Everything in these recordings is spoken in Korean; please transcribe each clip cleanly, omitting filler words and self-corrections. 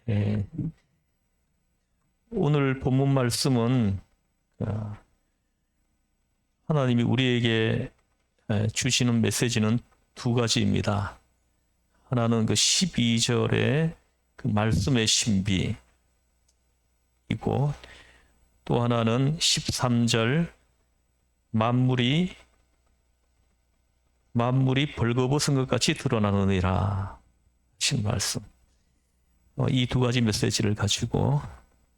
예, 오늘 본문 말씀은 하나님이 우리에게 주시는 메시지는 두 가지입니다. 하나는 그 12절의 그 말씀의 신비이고, 또 하나는 13절 만물이 벌거벗은 것 같이 드러나느니라 하신 말씀. 이 두 가지 메시지를 가지고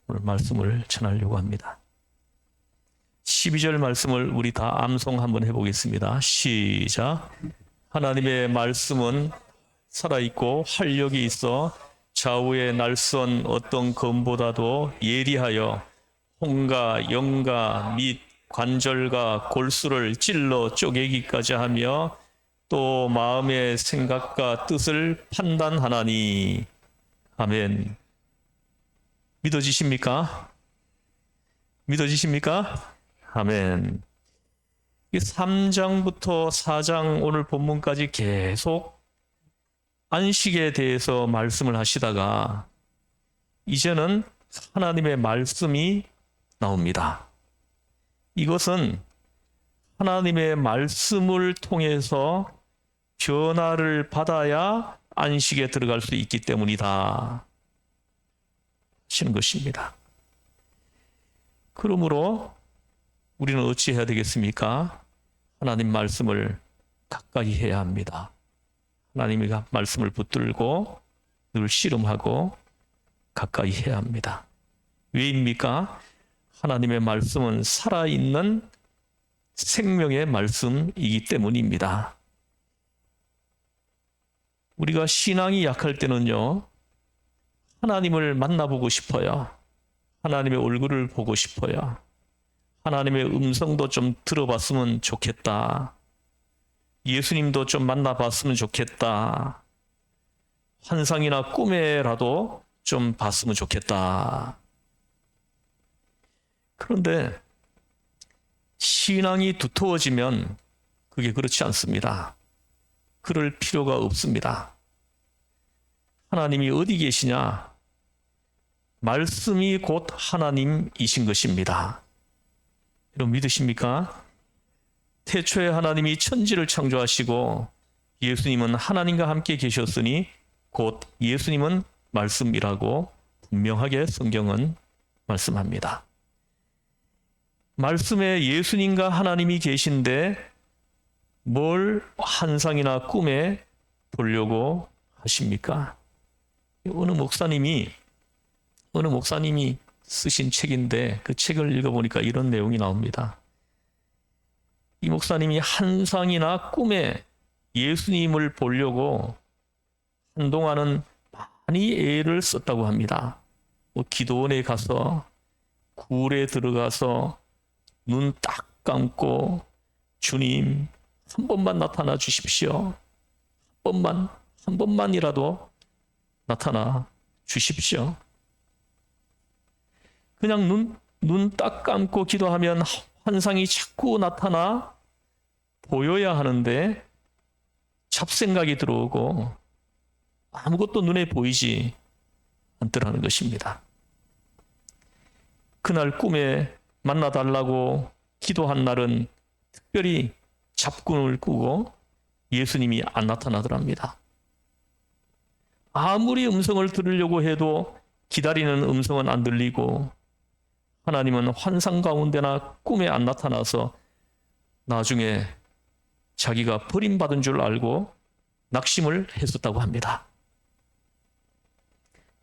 오늘 말씀을 전하려고 합니다. 12절 말씀을 우리 다 암송 한번 해보겠습니다. 시작. 하나님의 말씀은 살아있고 활력이 있어 좌우의 날선 어떤 검보다도 예리하여 혼과 영과 및 관절과 골수를 찔러 쪼개기까지 하며 또 마음의 생각과 뜻을 판단하나니. 아멘. 믿어지십니까? 믿어지십니까? 아멘. 3장부터 4장 오늘 본문까지 계속 안식에 대해서 말씀을 하시다가 이제는 하나님의 말씀이 나옵니다. 이것은 하나님의 말씀을 통해서 변화를 받아야 안식에 들어갈 수 있기 때문이다 하시는 것입니다. 그러므로 우리는 어찌 해야 되겠습니까? 하나님 말씀을 가까이 해야 합니다. 하나님의 말씀을 붙들고 늘 씨름하고 가까이 해야 합니다. 왜입니까? 하나님의 말씀은 살아있는 생명의 말씀이기 때문입니다. 우리가 신앙이 약할 때는요, 하나님을 만나보고 싶어요. 하나님의 얼굴을 보고 싶어요. 하나님의 음성도 좀 들어봤으면 좋겠다. 예수님도 좀 만나봤으면 좋겠다. 환상이나 꿈에라도 좀 봤으면 좋겠다. 그런데 신앙이 두터워지면 그게 그렇지 않습니다. 그럴 필요가 없습니다. 하나님이 어디 계시냐? 말씀이 곧 하나님이신 것입니다. 여러분 믿으십니까? 태초에 하나님이 천지를 창조하시고 예수님은 하나님과 함께 계셨으니 곧 예수님은 말씀이라고 분명하게 성경은 말씀합니다. 말씀에 예수님과 하나님이 계신데 뭘 환상이나 꿈에 보려고 하십니까? 어느 목사님이 쓰신 책인데 그 책을 읽어보니까 이런 내용이 나옵니다. 이 목사님이 환상이나 꿈에 예수님을 보려고 한동안은 많이 애를 썼다고 합니다. 기도원에 가서 굴에 들어가서 눈 딱 감고 주님 한 번만 나타나 주십시오. 한 번만이라도 나타나 주십시오. 그냥 눈 딱 감고 기도하면 환상이 자꾸 나타나 보여야 하는데 잡생각이 들어오고 아무것도 눈에 보이지 않더라는 것입니다. 그날 꿈에 만나달라고 기도한 날은 특별히 잡군을 꾸고 예수님이 안 나타나더랍니다. 아무리 음성을 들으려고 해도 기다리는 음성은 안 들리고 하나님은 환상 가운데나 꿈에 안 나타나서 나중에 자기가 버림받은 줄 알고 낙심을 했었다고 합니다.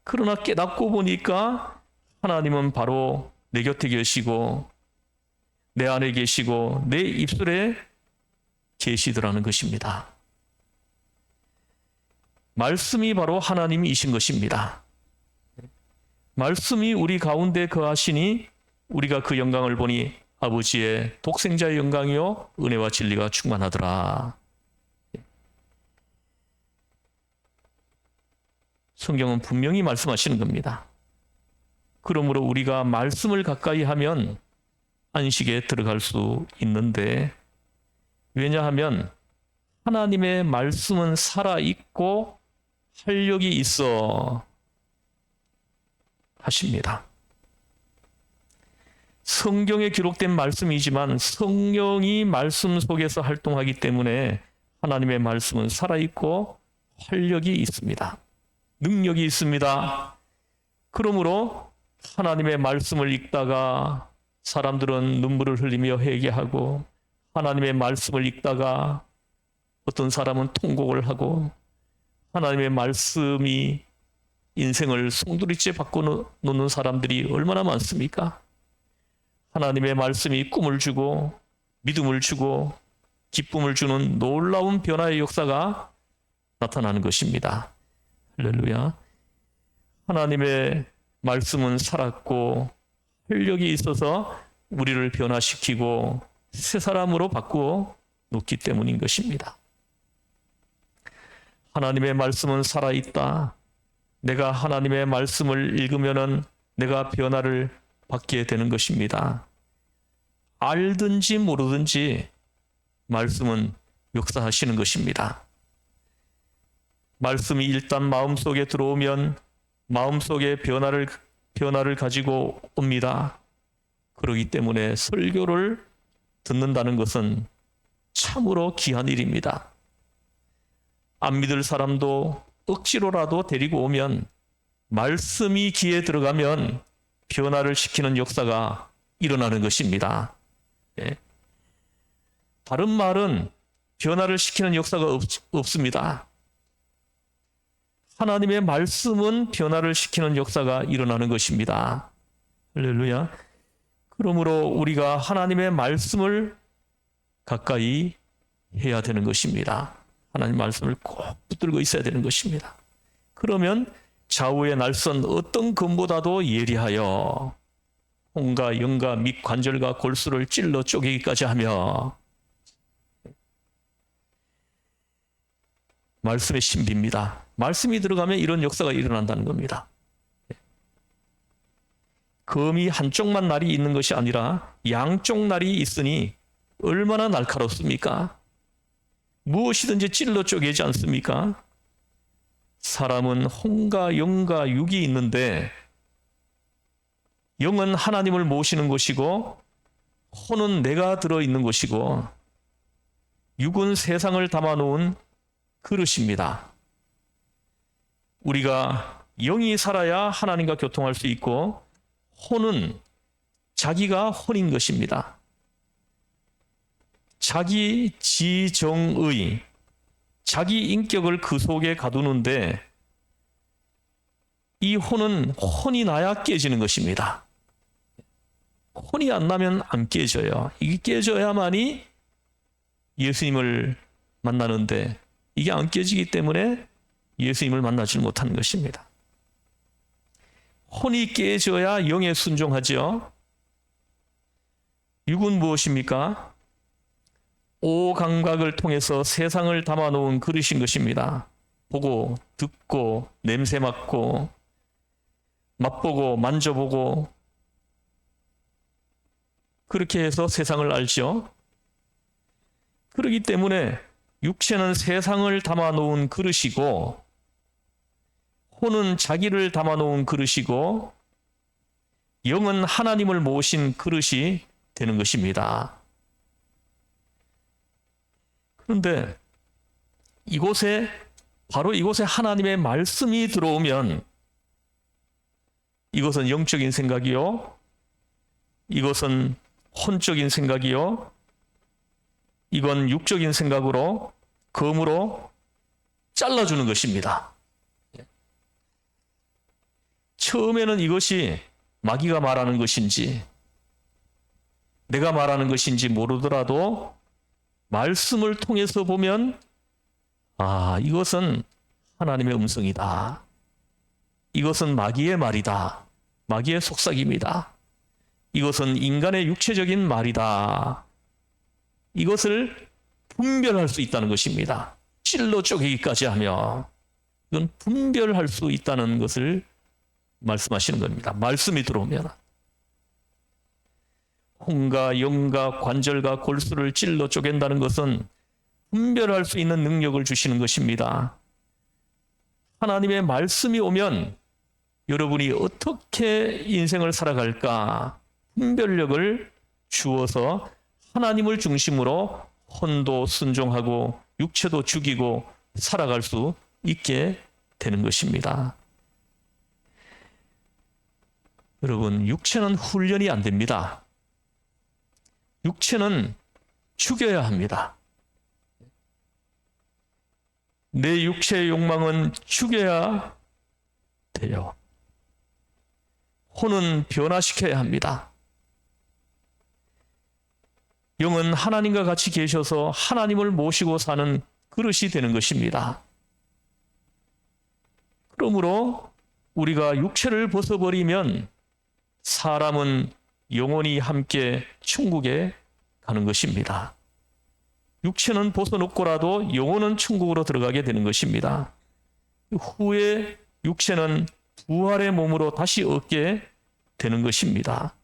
그러나 깨닫고 보니까 하나님은 바로 내 곁에 계시고 내 안에 계시고 내 입술에 계시더라는 것입니다. 말씀이 바로 하나님이신 것입니다. 말씀이 우리 가운데 거하시니 우리가 그 영광을 보니 아버지의 독생자의 영광이요 은혜와 진리가 충만하더라. 성경은 분명히 말씀하시는 겁니다. 그러므로 우리가 말씀을 가까이 하면 안식에 들어갈 수 있는데, 왜냐하면 하나님의 말씀은 살아있고 활력이 있어 하십니다. 성경에 기록된 말씀이지만 성령이 말씀 속에서 활동하기 때문에 하나님의 말씀은 살아있고 활력이 있습니다. 능력이 있습니다. 그러므로 하나님의 말씀을 읽다가 사람들은 눈물을 흘리며 회개하고, 하나님의 말씀을 읽다가 어떤 사람은 통곡을 하고, 하나님의 말씀이 인생을 송두리째 바꿔놓는 사람들이 얼마나 많습니까? 하나님의 말씀이 꿈을 주고 믿음을 주고 기쁨을 주는 놀라운 변화의 역사가 나타나는 것입니다. 할렐루야. 하나님의 말씀은 살았고 활력이 있어서 우리를 변화시키고 새 사람으로 바꾸어 놓기 때문인 것입니다. 하나님의 말씀은 살아있다. 내가 하나님의 말씀을 읽으면은 내가 변화를 받게 되는 것입니다. 알든지 모르든지 말씀은 역사하시는 것입니다. 말씀이 일단 마음속에 들어오면 마음속에 변화를 가지고 옵니다. 그렇기 때문에 설교를 듣는다는 것은 참으로 귀한 일입니다. 안 믿을 사람도 억지로라도 데리고 오면 말씀이 귀에 들어가면 변화를 시키는 역사가 일어나는 것입니다. 예. 다른 말은 변화를 시키는 역사가 없습니다. 하나님의 말씀은 변화를 시키는 역사가 일어나는 것입니다. 할렐루야. 그러므로 우리가 하나님의 말씀을 가까이 해야 되는 것입니다. 하나님 말씀을 꼭 붙들고 있어야 되는 것입니다. 그러면 좌우의 날선 어떤 검보다도 예리하여 혼과 영과 및 관절과 골수를 찔러 쪼개기까지 하며, 말씀의 신비입니다. 말씀이 들어가면 이런 역사가 일어난다는 겁니다. 검이 한쪽만 날이 있는 것이 아니라 양쪽 날이 있으니 얼마나 날카롭습니까? 무엇이든지 찔러 쪼개지 않습니까? 사람은 혼과 영과 육이 있는데 영은 하나님을 모시는 것이고 혼은 내가 들어있는 것이고 육은 세상을 담아놓은 그릇입니다. 우리가 영이 살아야 하나님과 교통할 수 있고 혼은 자기가 혼인 것입니다. 자기 지정의, 자기 인격을 그 속에 가두는데 이 혼은 혼이 나야 깨지는 것입니다. 혼이 안 나면 안 깨져요. 이게 깨져야만이 예수님을 만나는데 이게 안 깨지기 때문에 예수님을 만나지 못하는 것입니다. 혼이 깨져야 영에 순종하죠. 육은 무엇입니까? 오감각을 통해서 세상을 담아놓은 그릇인 것입니다. 보고, 듣고, 냄새 맡고, 맛보고, 만져보고, 그렇게 해서 세상을 알죠. 그렇기 때문에 육체는 세상을 담아놓은 그릇이고 혼은 자기를 담아놓은 그릇이고 영은 하나님을 모신 그릇이 되는 것입니다. 그런데 바로 이곳에 하나님의 말씀이 들어오면 이것은 영적인 생각이요, 이것은 혼적인 생각이요, 이건 육적인 생각으로 검으로 잘라주는 것입니다. 처음에는 이것이 마귀가 말하는 것인지 내가 말하는 것인지 모르더라도 말씀을 통해서 보면 이것은 하나님의 음성이다. 이것은 마귀의 말이다. 마귀의 속삭임이다. 이것은 인간의 육체적인 말이다. 이것을 분별할 수 있다는 것입니다. 찔러 쪼개기까지 하며 이건 분별할 수 있다는 것을 말씀하시는 겁니다. 말씀이 들어오면 혼과 영과 관절과 골수를 찔러 쪼갠다는 것은 분별할 수 있는 능력을 주시는 것입니다. 하나님의 말씀이 오면 여러분이 어떻게 인생을 살아갈까 분별력을 주어서 하나님을 중심으로 혼도 순종하고 육체도 죽이고 살아갈 수 있게 되는 것입니다. 여러분, 육체는 훈련이 안 됩니다. 육체는 죽여야 합니다. 내 육체의 욕망은 죽여야 돼요. 혼은 변화시켜야 합니다. 영은 하나님과 같이 계셔서 하나님을 모시고 사는 그릇이 되는 것입니다. 그러므로 우리가 육체를 벗어버리면 사람은 영원히 함께 천국에 가는 것입니다. 육체는 벗어놓고라도 영혼은 천국으로 들어가게 되는 것입니다. 후에 육체는 부활의 몸으로 다시 얻게 되는 것입니다.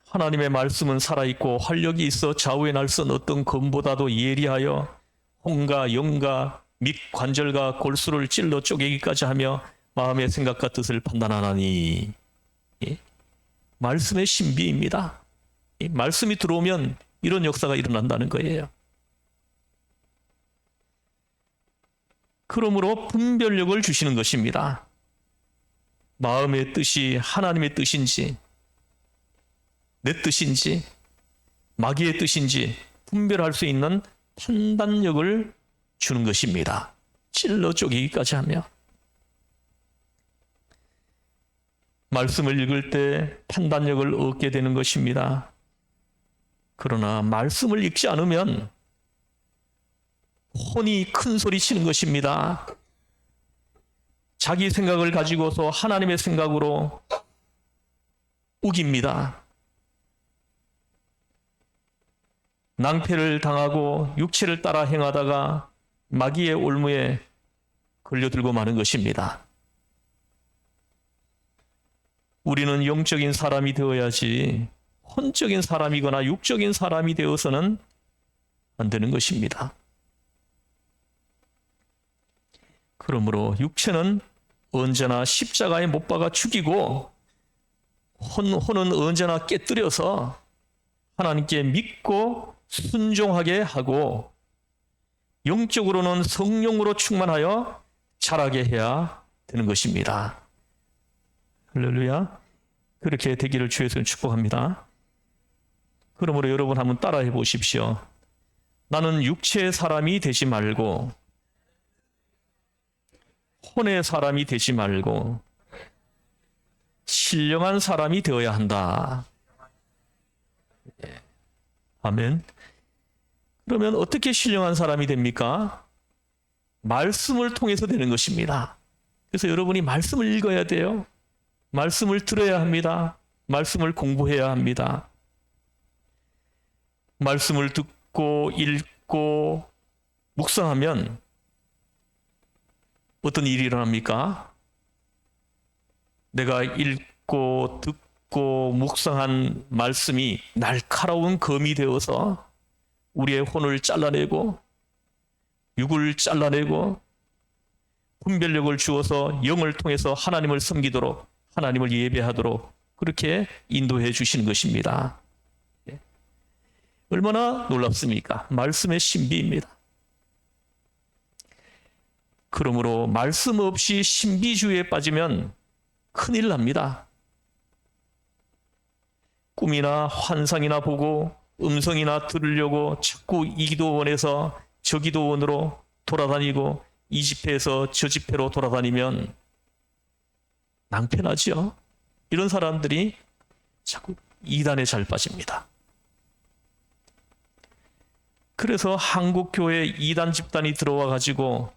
하나님의 말씀은 살아있고 활력이 있어 좌우의 날선 어떤 검보다도 예리하여 혼과 영과 및 관절과 골수를 찔러 쪼개기까지 하며 마음의 생각과 뜻을 판단하나니. 예? 말씀의 신비입니다. 말씀이 들어오면 이런 역사가 일어난다는 거예요. 그러므로 분별력을 주시는 것입니다. 마음의 뜻이 하나님의 뜻인지 내 뜻인지 마귀의 뜻인지 분별할 수 있는 판단력을 주는 것입니다. 찔러 쪼개기까지 하며. 말씀을 읽을 때 판단력을 얻게 되는 것입니다. 그러나 말씀을 읽지 않으면 혼이 큰 소리 치는 것입니다. 자기 생각을 가지고서 하나님의 생각으로 우깁니다. 낭패를 당하고 육체를 따라 행하다가 마귀의 올무에 걸려들고 마는 것입니다. 우리는 영적인 사람이 되어야지 혼적인 사람이거나 육적인 사람이 되어서는 안 되는 것입니다. 그러므로 육체는 언제나 십자가에 못 박아 죽이고 혼은 언제나 깨뜨려서 하나님께 믿고 순종하게 하고 영적으로는 성령으로 충만하여 자라게 해야 되는 것입니다. 할렐루야. 그렇게 되기를 주에서 축복합니다. 그러므로 여러분 한번 따라해 보십시오. 나는 육체의 사람이 되지 말고 혼의 사람이 되지 말고 신령한 사람이 되어야 한다. 아멘. 그러면 어떻게 신령한 사람이 됩니까? 말씀을 통해서 되는 것입니다. 그래서 여러분이 말씀을 읽어야 돼요. 말씀을 들어야 합니다. 말씀을 공부해야 합니다. 말씀을 듣고 읽고 묵상하면 어떤 일이 일어납니까? 내가 읽고 듣고 묵상한 말씀이 날카로운 검이 되어서 우리의 혼을 잘라내고 육을 잘라내고 분별력을 주어서 영을 통해서 하나님을 섬기도록 하나님을 예배하도록 그렇게 인도해 주시는 것입니다. 얼마나 놀랍습니까? 말씀의 신비입니다. 그러므로 말씀 없이 신비주의에 빠지면 큰일 납니다. 꿈이나 환상이나 보고 음성이나 들으려고 자꾸 이 기도원에서 저 기도원으로 돌아다니고 이 집회에서 저 집회로 돌아다니면 낭패나죠. 이런 사람들이 자꾸 이단에 잘 빠집니다. 그래서 한국교회에 이단 집단이 들어와 가지고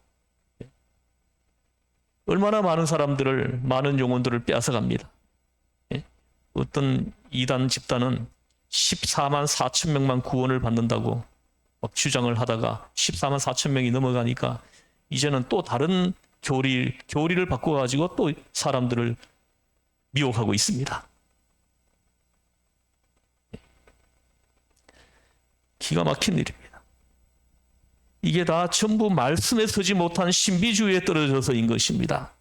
얼마나 많은 사람들을, 많은 영혼들을 빼앗아갑니다. 어떤 이단 집단은 14만 4천 명만 구원을 받는다고 막 주장을 하다가 14만 4천 명이 넘어가니까 이제는 또 다른 교리를 바꿔가지고 또 사람들을 미혹하고 있습니다. 기가 막힌 일입니다. 이게 다 전부 말씀에 서지 못한 신비주의에 떨어져서인 것입니다.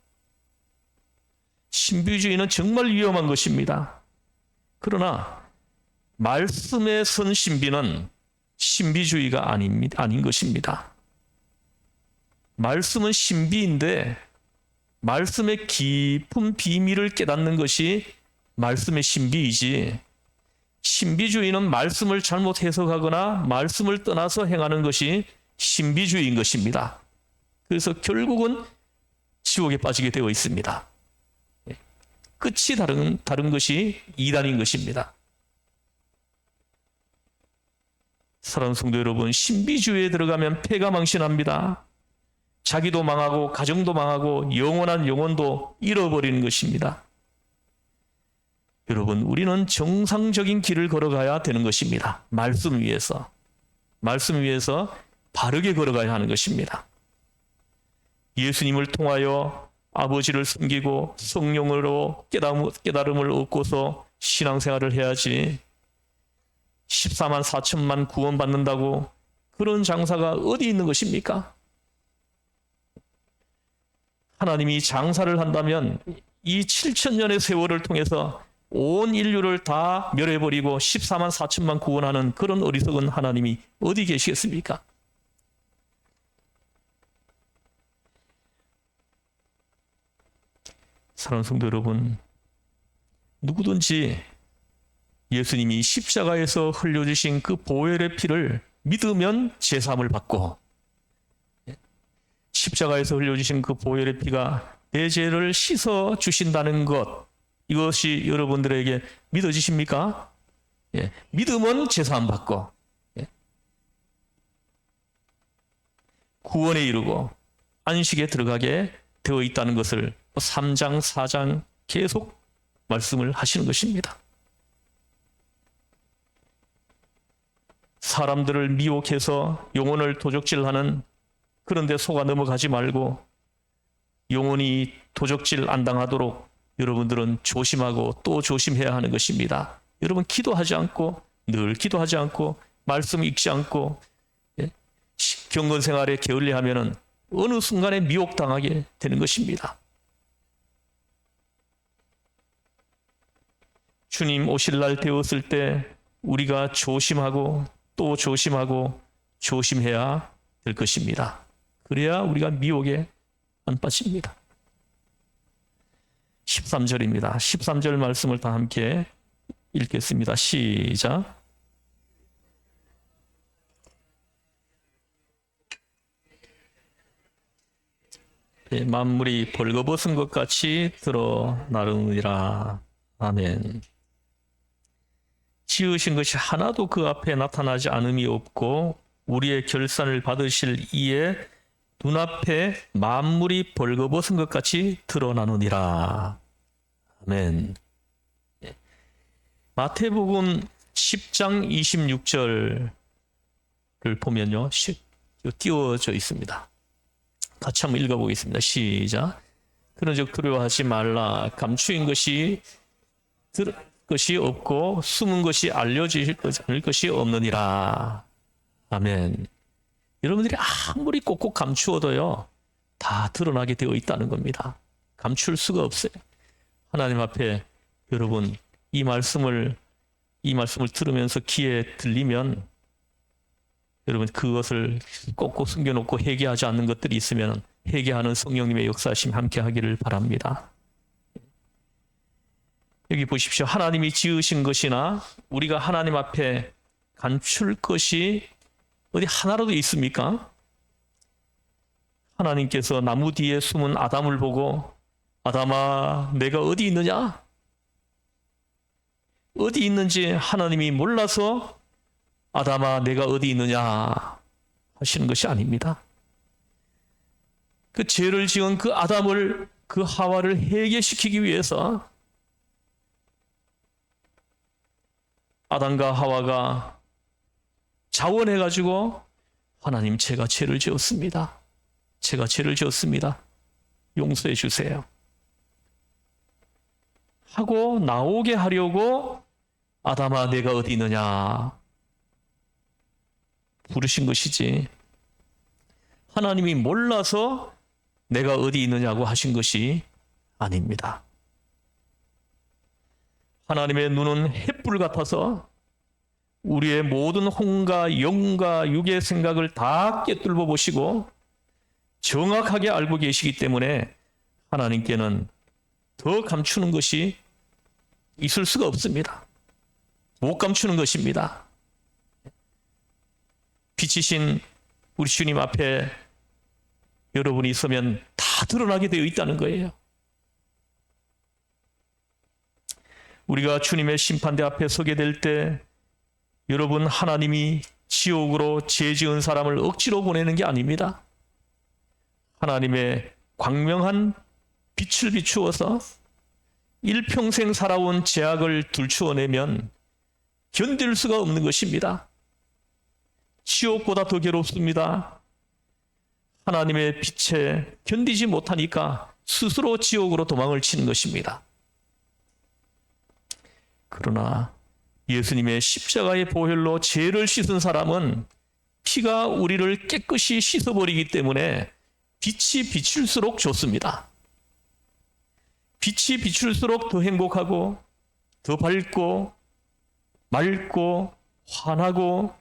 신비주의는 정말 위험한 것입니다. 그러나 말씀에 선 신비는 신비주의가 아닌 것입니다. 말씀은 신비인데 말씀의 깊은 비밀을 깨닫는 것이 말씀의 신비이지, 신비주의는 말씀을 잘못 해석하거나 말씀을 떠나서 행하는 것이 신비주의인 것입니다. 그래서 결국은 지옥에 빠지게 되어 있습니다. 끝이 다른 것이 이단인 것입니다. 사랑하는 성도 여러분, 신비주의에 들어가면 폐가 망신합니다. 자기도 망하고 가정도 망하고 영원한 영혼도 잃어버리는 것입니다. 여러분, 우리는 정상적인 길을 걸어가야 되는 것입니다. 말씀 위에서 바르게 걸어가야 하는 것입니다. 예수님을 통하여 아버지를 섬기고 성령으로 깨달음을 얻고서 신앙생활을 해야지 14만 4천만 구원받는다고 그런 장사가 어디 있는 것입니까? 하나님이 장사를 한다면 이 7천년의 세월을 통해서 온 인류를 다 멸해버리고 14만 4천만 구원하는 그런 어리석은 하나님이 어디 계시겠습니까? 사랑하는 성도 여러분, 누구든지 예수님이 십자가에서 흘려주신 그 보혈의 피를 믿으면 제사함을 받고, 십자가에서 흘려주신 그 보혈의 피가 내 죄를 씻어 주신다는 것, 이것이 여러분들에게 믿어지십니까? 예, 믿으면 제사함 받고, 구원에 이르고 안식에 들어가게 되어 있다는 것을 3장, 4장 계속 말씀을 하시는 것입니다. 사람들을 미혹해서 영혼을 도적질하는 그런 데 속아 넘어가지 말고 영혼이 도적질 안 당하도록 여러분들은 조심하고 또 조심해야 하는 것입니다. 여러분, 기도하지 않고, 늘 기도하지 않고 말씀 읽지 않고 경건 생활에 게을리하면은 어느 순간에 미혹당하게 되는 것입니다. 주님 오실 날 되었을 때 우리가 조심하고 또 조심하고 조심해야 될 것입니다. 그래야 우리가 미혹에 안 빠집니다. 13절입니다. 13절 말씀을 다 함께 읽겠습니다. 시작. 네, 만물이 벌거벗은 것 같이 드러나느니라. 아멘. 지으신 것이 하나도 그 앞에 나타나지 않음이 없고 우리의 결산을 받으실 이에 눈앞에 만물이 벌거벗은 것 같이 드러나느니라. 아멘. 마태복음 10장 26절을 보면요, 띄워져 있습니다. 같이 한번 읽어보겠습니다. 시작. 그런즉 두려워하지 말라. 감추인 것이 없고 숨은 것이 알려질 것이 없느니라. 아멘. 여러분들이 아무리 꼭꼭 감추어도요, 다 드러나게 되어 있다는 겁니다. 감출 수가 없어요. 하나님 앞에 여러분 이 말씀을 들으면서 귀에 들리면 여러분 그것을 꼭꼭 숨겨놓고 회개하지 않는 것들이 있으면 회개하는 성령님의 역사하심 함께 하기를 바랍니다. 여기 보십시오. 하나님이 지으신 것이나 우리가 하나님 앞에 감출 것이 어디 하나라도 있습니까? 하나님께서 나무 뒤에 숨은 아담을 보고 아담아 내가 어디 있느냐? 어디 있는지 하나님이 몰라서 아담아 내가 어디 있느냐 하시는 것이 아닙니다. 그 죄를 지은 그 아담을, 그 하와를 해결시키기 위해서 아담과 하와가 자원해가지고 하나님 제가 죄를 지었습니다. 제가 죄를 지었습니다. 용서해 주세요. 하고 나오게 하려고 아담아 내가 어디 있느냐 부르신 것이지 하나님이 몰라서 내가 어디 있느냐고 하신 것이 아닙니다. 하나님의 눈은 햇불 같아서 우리의 모든 혼과 영과 육의 생각을 다 꿰뚫어 보시고 정확하게 알고 계시기 때문에 하나님께는 더 감추는 것이 있을 수가 없습니다. 못 감추는 것입니다. 빛이신 우리 주님 앞에 여러분이 있으면 다 드러나게 되어 있다는 거예요. 우리가 주님의 심판대 앞에 서게 될 때 여러분, 하나님이 지옥으로 죄 지은 사람을 억지로 보내는 게 아닙니다. 하나님의 광명한 빛을 비추어서 일평생 살아온 죄악을 들추어내면 견딜 수가 없는 것입니다. 지옥보다 더 괴롭습니다. 하나님의 빛에 견디지 못하니까 스스로 지옥으로 도망을 치는 것입니다. 그러나 예수님의 십자가의 보혈로 죄를 씻은 사람은 피가 우리를 깨끗이 씻어버리기 때문에 빛이 비칠수록 좋습니다. 빛이 비출수록 더 행복하고 더 밝고 맑고 환하고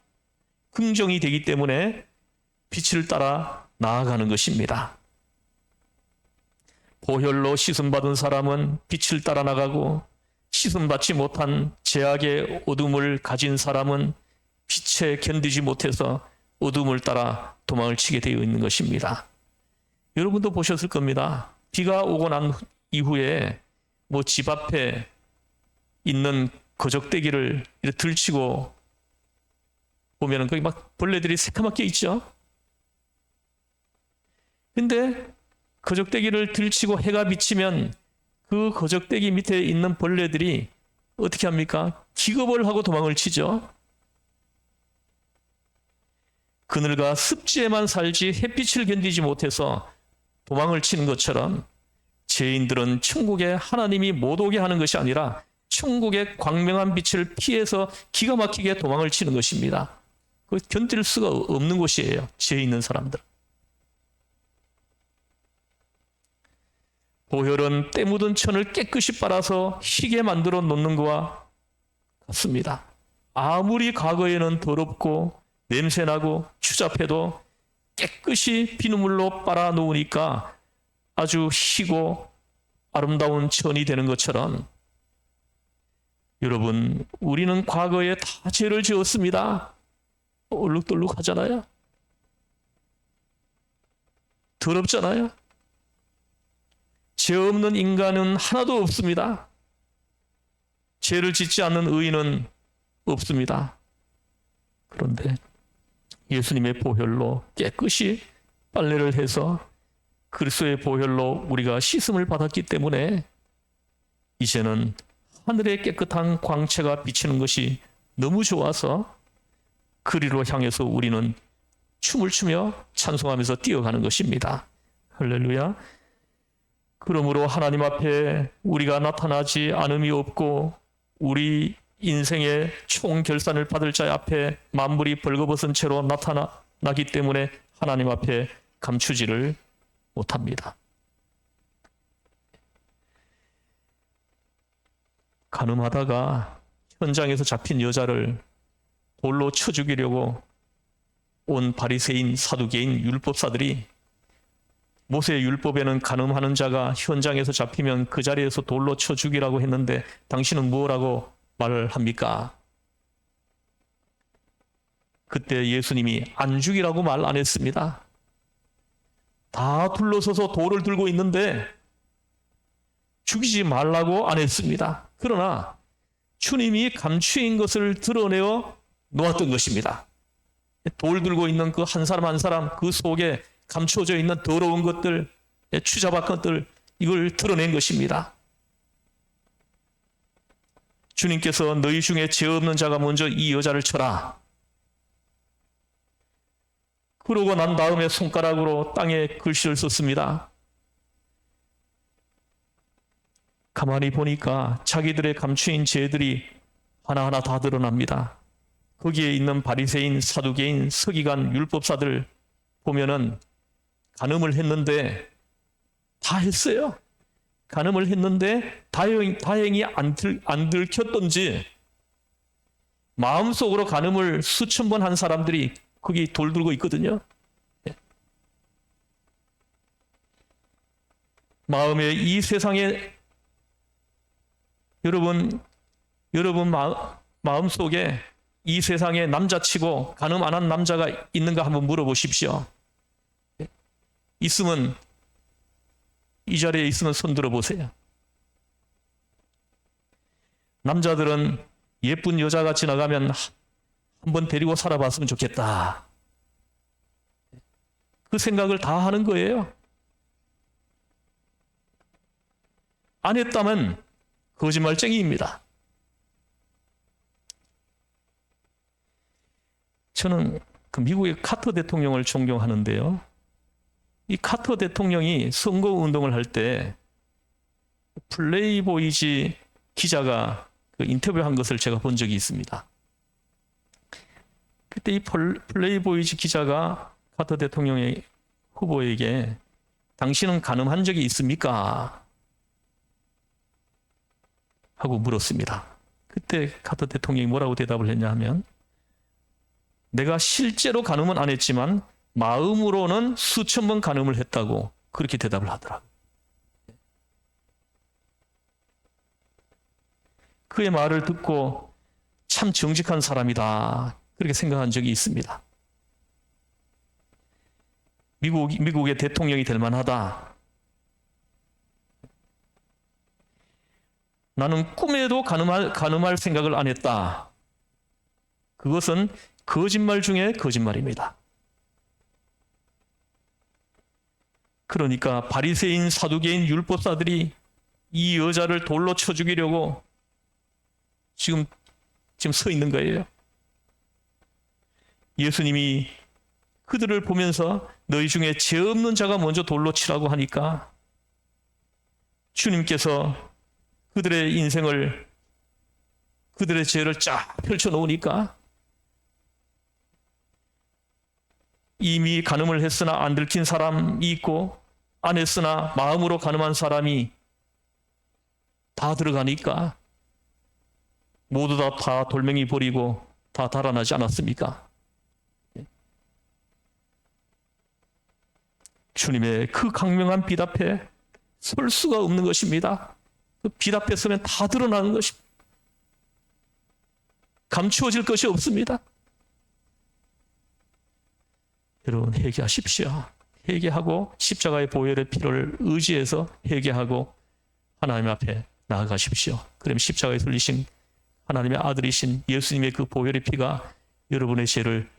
긍정이 되기 때문에 빛을 따라 나아가는 것입니다. 보혈로 씻음받은 사람은 빛을 따라 나가고 씻음받지 못한 죄악의 어둠을 가진 사람은 빛에 견디지 못해서 어둠을 따라 도망을 치게 되어 있는 것입니다. 여러분도 보셨을 겁니다. 비가 오고 난 이후에 뭐 집 앞에 있는 거적대기를 이렇게 들치고 보면은 거기 막 벌레들이 새까맣게 있죠. 근데 거적대기를 들치고 해가 비치면 그 거적대기 밑에 있는 벌레들이 어떻게 합니까? 기겁을 하고 도망을 치죠. 그늘과 습지에만 살지 햇빛을 견디지 못해서 도망을 치는 것처럼 죄인들은 천국에 하나님이 못 오게 하는 것이 아니라 천국의 광명한 빛을 피해서 기가 막히게 도망을 치는 것입니다. 그 견딜 수가 없는 곳이에요. 죄 있는 사람들. 보혈은 때 묻은 천을 깨끗이 빨아서 희게 만들어 놓는 것과 같습니다. 아무리 과거에는 더럽고 냄새나고 추잡해도 깨끗이 비누물로 빨아 놓으니까 아주 희고 아름다운 천이 되는 것처럼 여러분, 우리는 과거에 다 죄를 지었습니다. 얼룩덜룩하잖아요. 더럽잖아요. 죄 없는 인간은 하나도 없습니다. 죄를 짓지 않는 의인은 없습니다. 그런데 예수님의 보혈로 깨끗이 빨래를 해서 그리스도의 보혈로 우리가 씻음을 받았기 때문에 이제는 하늘의 깨끗한 광채가 비치는 것이 너무 좋아서 그리로 향해서 우리는 춤을 추며 찬송하면서 뛰어가는 것입니다. 할렐루야. 그러므로 하나님 앞에 우리가 나타나지 않음이 없고 우리 인생의 총결산을 받을 자 앞에 만물이 벌거벗은 채로 나타나기 때문에 하나님 앞에 감추지를 못합니다. 가늠하다가 현장에서 잡힌 여자를 돌로 쳐 죽이려고 온 바리새인, 사두개인, 율법사들이 모세의 율법에는 가늠하는 자가 현장에서 잡히면 그 자리에서 돌로 쳐 죽이라고 했는데 당신은 무엇라고 말을 합니까? 그때 예수님이 안 죽이라고 말 안 했습니다. 다 둘러서서 돌을 들고 있는데 죽이지 말라고 안 했습니다. 그러나 주님이 감추인 것을 드러내어 놓았던 것입니다. 돌 들고 있는 그 한 사람 한 사람 그 속에 감춰져 있는 더러운 것들, 추잡한 것들, 이걸 드러낸 것입니다. 주님께서 너희 중에 죄 없는 자가 먼저 이 여자를 쳐라. 그러고 난 다음에 손가락으로 땅에 글씨를 썼습니다. 가만히 보니까 자기들의 감추인 죄들이 하나하나 다 드러납니다. 거기에 있는 바리새인, 사두개인, 서기관, 율법사들 보면은 간음을 했는데 다 했어요. 간음을 했는데 다행히 안 들켰던지 마음속으로 간음을 수천 번 한 사람들이 거기 돌들고 있거든요. 마음에 이 세상에 여러분 마음속에 이 세상에 남자치고 간음 안 한 남자가 있는가 한번 물어보십시오. 있으면 이 자리에 있으면 손 들어보세요. 남자들은 예쁜 여자가 지나가면 한번 데리고 살아봤으면 좋겠다. 그 생각을 다 하는 거예요. 안 했다면 거짓말쟁이입니다. 저는 그 미국의 카터 대통령을 존경하는데요. 이 카터 대통령이 선거운동을 할 때 플레이보이지 기자가 그 인터뷰한 것을 제가 본 적이 있습니다. 그때 이 플레이보이지 기자가 카터 대통령의 후보에게 당신은 간음한 적이 있습니까? 하고 물었습니다. 그때 카터 대통령이 뭐라고 대답을 했냐 하면 내가 실제로 간음은 안 했지만 마음으로는 수천 번 간음을 했다고 그렇게 대답을 하더라고요. 그의 말을 듣고 참 정직한 사람이다 그렇게 생각한 적이 있습니다. 미국의 대통령이 될 만하다. 나는 꿈에도 간음할 생각을 안 했다. 그것은 거짓말 중에 거짓말입니다. 그러니까 바리새인, 사두개인, 율법사들이 이 여자를 돌로 쳐 죽이려고 지금 서 있는 거예요. 예수님이 그들을 보면서 너희 중에 죄 없는 자가 먼저 돌로 치라고 하니까 주님께서 그들의 인생을, 그들의 죄를 쫙 펼쳐놓으니까 이미 간음을 했으나 안 들킨 사람이 있고 안 했으나 마음으로 간음한 사람이 다 들어가니까 모두 다 돌멩이 버리고 다 달아나지 않았습니까? 주님의 그 강명한 빛 앞에 설 수가 없는 것입니다. 그 빛 앞에 서면 다 드러나는 것입니다. 감추어질 것이 없습니다. 여러분 회개하십시오. 회개하고 십자가의 보혈의 피를 의지해서 회개하고 하나님 앞에 나아가십시오. 그러면 십자가에 들리신 하나님의 아들이신 예수님의 그 보혈의 피가 여러분의 죄를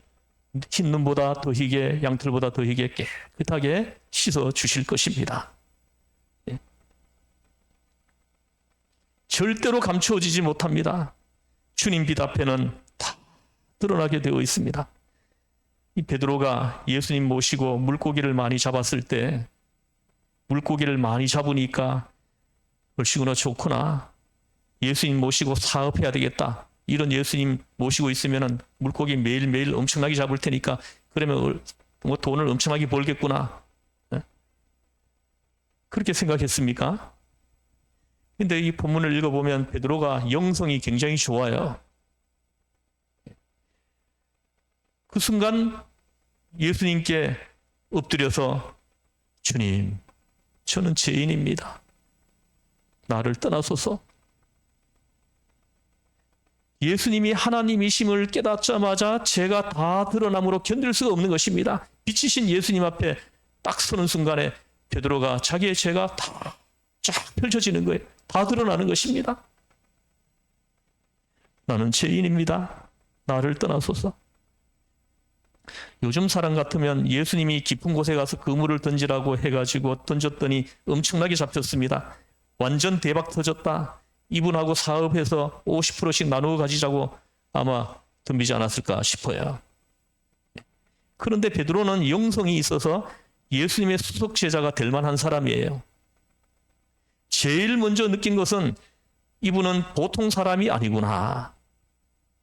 흰 눈보다 더 희게, 양털보다 더 희게 깨끗하게 씻어 주실 것입니다. 절대로 감추어지지 못합니다. 주님 빛 앞에는 다 드러나게 되어 있습니다. 이 베드로가 예수님 모시고 물고기를 많이 잡았을 때 물고기를 많이 잡으니까 얼씨구나 좋구나. 예수님 모시고 사업해야 되겠다. 이런 예수님 모시고 있으면 물고기 매일매일 엄청나게 잡을 테니까 그러면 뭐 돈을 엄청나게 벌겠구나. 그렇게 생각했습니까? 근데 이 본문을 읽어보면 베드로가 영성이 굉장히 좋아요. 그 순간 예수님께 엎드려서 주님, 저는 죄인입니다. 나를 떠나소서. 예수님이 하나님이심을 깨닫자마자 죄가 다 드러남으로 견딜 수가 없는 것입니다. 빛이신 예수님 앞에 딱 서는 순간에 베드로가 자기의 죄가 다 쫙 펼쳐지는 거예요. 다 드러나는 것입니다. 나는 죄인입니다. 나를 떠나소서. 요즘 사람 같으면 예수님이 깊은 곳에 가서 그물을 던지라고 해가지고 던졌더니 엄청나게 잡혔습니다. 완전 대박 터졌다. 이분하고 사업해서 50%씩 나누어 가지자고 아마 덤비지 않았을까 싶어요. 그런데 베드로는 영성이 있어서 예수님의 수석 제자가 될 만한 사람이에요. 제일 먼저 느낀 것은 이분은 보통 사람이 아니구나.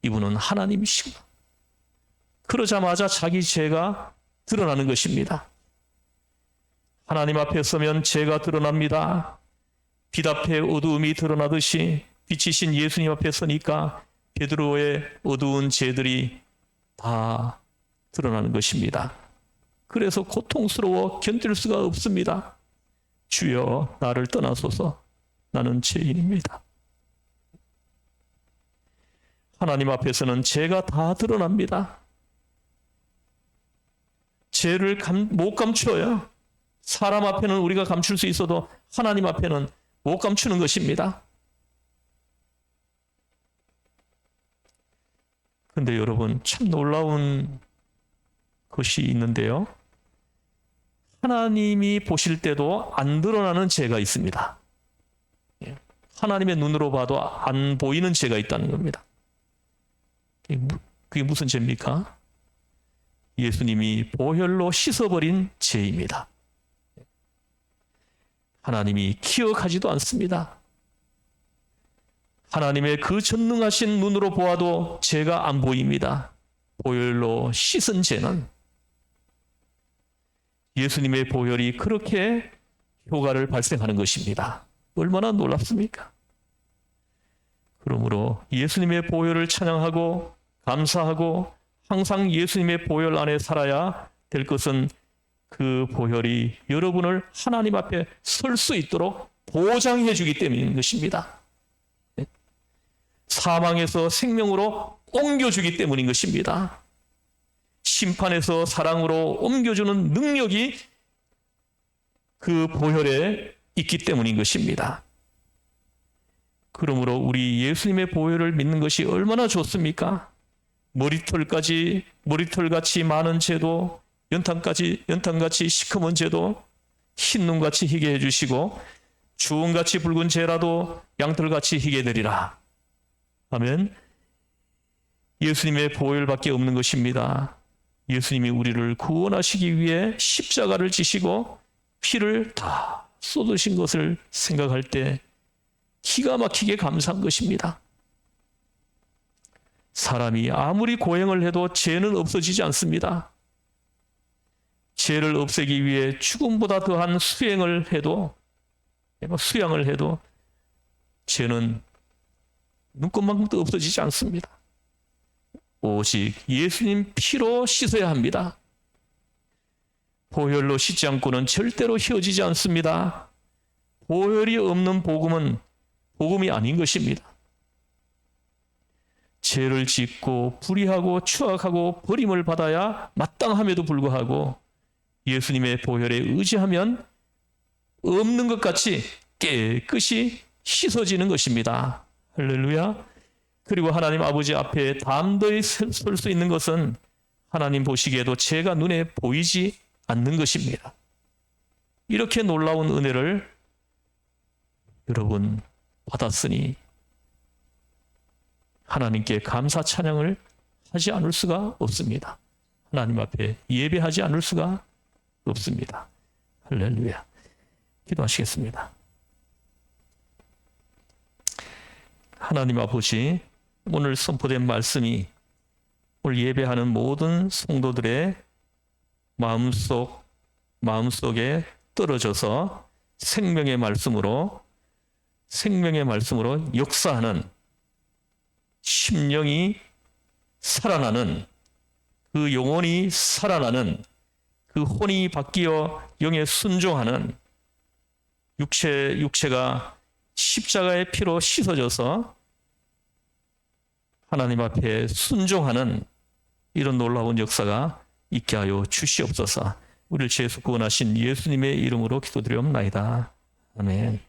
이분은 하나님 앞에 서면 죄가 드러납니다. 빛 앞에 어두움이 드러나듯이 빛이신 예수님 앞에 서니까 베드로의 어두운 죄들이 다 드러나는 것입니다. 그래서 고통스러워 견딜 수가 없습니다. 주여, 나를 떠나소서. 나는 죄인입니다. 하나님 앞에서는 죄가 다 드러납니다. 죄를 못 감추어요. 사람 앞에는 우리가 감출 수 있어도 하나님 앞에는 못 감추는 것입니다. 그런데 여러분, 참 놀라운 것이 있는데요. 하나님이 보실 때도 안 드러나는 죄가 있습니다. 하나님의 눈으로 봐도 안 보이는 죄가 있다는 겁니다. 그게 무슨 죄입니까? 예수님이 보혈로 씻어버린 죄입니다. 하나님이 기억하지도 않습니다. 하나님의 그 전능하신 눈으로 보아도 죄가 안 보입니다. 보혈로 씻은 죄는 예수님의 보혈이 그렇게 효과를 발생하는 것입니다. 얼마나 놀랍습니까? 그러므로 예수님의 보혈을 찬양하고 감사하고 항상 예수님의 보혈 안에 살아야 될 것은 그 보혈이 여러분을 하나님 앞에 설 수 있도록 보장해 주기 때문인 것입니다. 사망에서 생명으로 옮겨주기 때문인 것입니다. 심판에서 사랑으로 옮겨주는 능력이 그 보혈에 있기 때문인 것입니다. 그러므로 우리 예수님의 보혈을 믿는 것이 얼마나 좋습니까? 머리털같이 많은 죄도, 연탄같이 시커먼 죄도 흰눈같이 희게 해주시고, 주홍같이 붉은 죄라도 양털같이 희게 되리라. 아멘. 예수님의 보혈밖에 없는 것입니다. 예수님이 우리를 구원하시기 위해 십자가를 지시고 피를 다 쏟으신 것을 생각할 때 기가 막히게 감사한 것입니다. 사람이 아무리 고행을 해도 죄는 없어지지 않습니다. 죄를 없애기 위해 죽음보다 더한 수양을 해도 죄는 눈곱만큼도 없어지지 않습니다. 오직 예수님 피로 씻어야 합니다. 보혈로 씻지 않고는 절대로 휘어지지 않습니다. 보혈이 없는 복음은 복음이 아닌 것입니다. 죄를 짓고 불의하고 추악하고 버림을 받아야 마땅함에도 불구하고 예수님의 보혈에 의지하면 없는 것 같이 깨끗이 씻어지는 것입니다. 할렐루야. 그리고 하나님 아버지 앞에 담대히 설 수 있는 것은 하나님 보시기에도 죄가 눈에 보이지 않는 것입니다. 이렇게 놀라운 은혜를 여러분 받았으니 하나님께 감사 찬양을 하지 않을 수가 없습니다. 하나님 앞에 예배하지 않을 수가 없습니다. 할렐루야. 기도하시겠습니다. 하나님 아버지, 오늘 선포된 말씀이 오늘 예배하는 모든 성도들의 마음속에 떨어져서 생명의 말씀으로 역사하는, 심령이 살아나는, 그 영혼이 살아나는, 그 혼이 바뀌어 영에 순종하는, 육체가 십자가의 피로 씻어져서 하나님 앞에 순종하는 이런 놀라운 역사가 있게 하여 주시옵소서. 우리를 죄에서 구원하신 예수님의 이름으로 기도드리옵나이다. 아멘.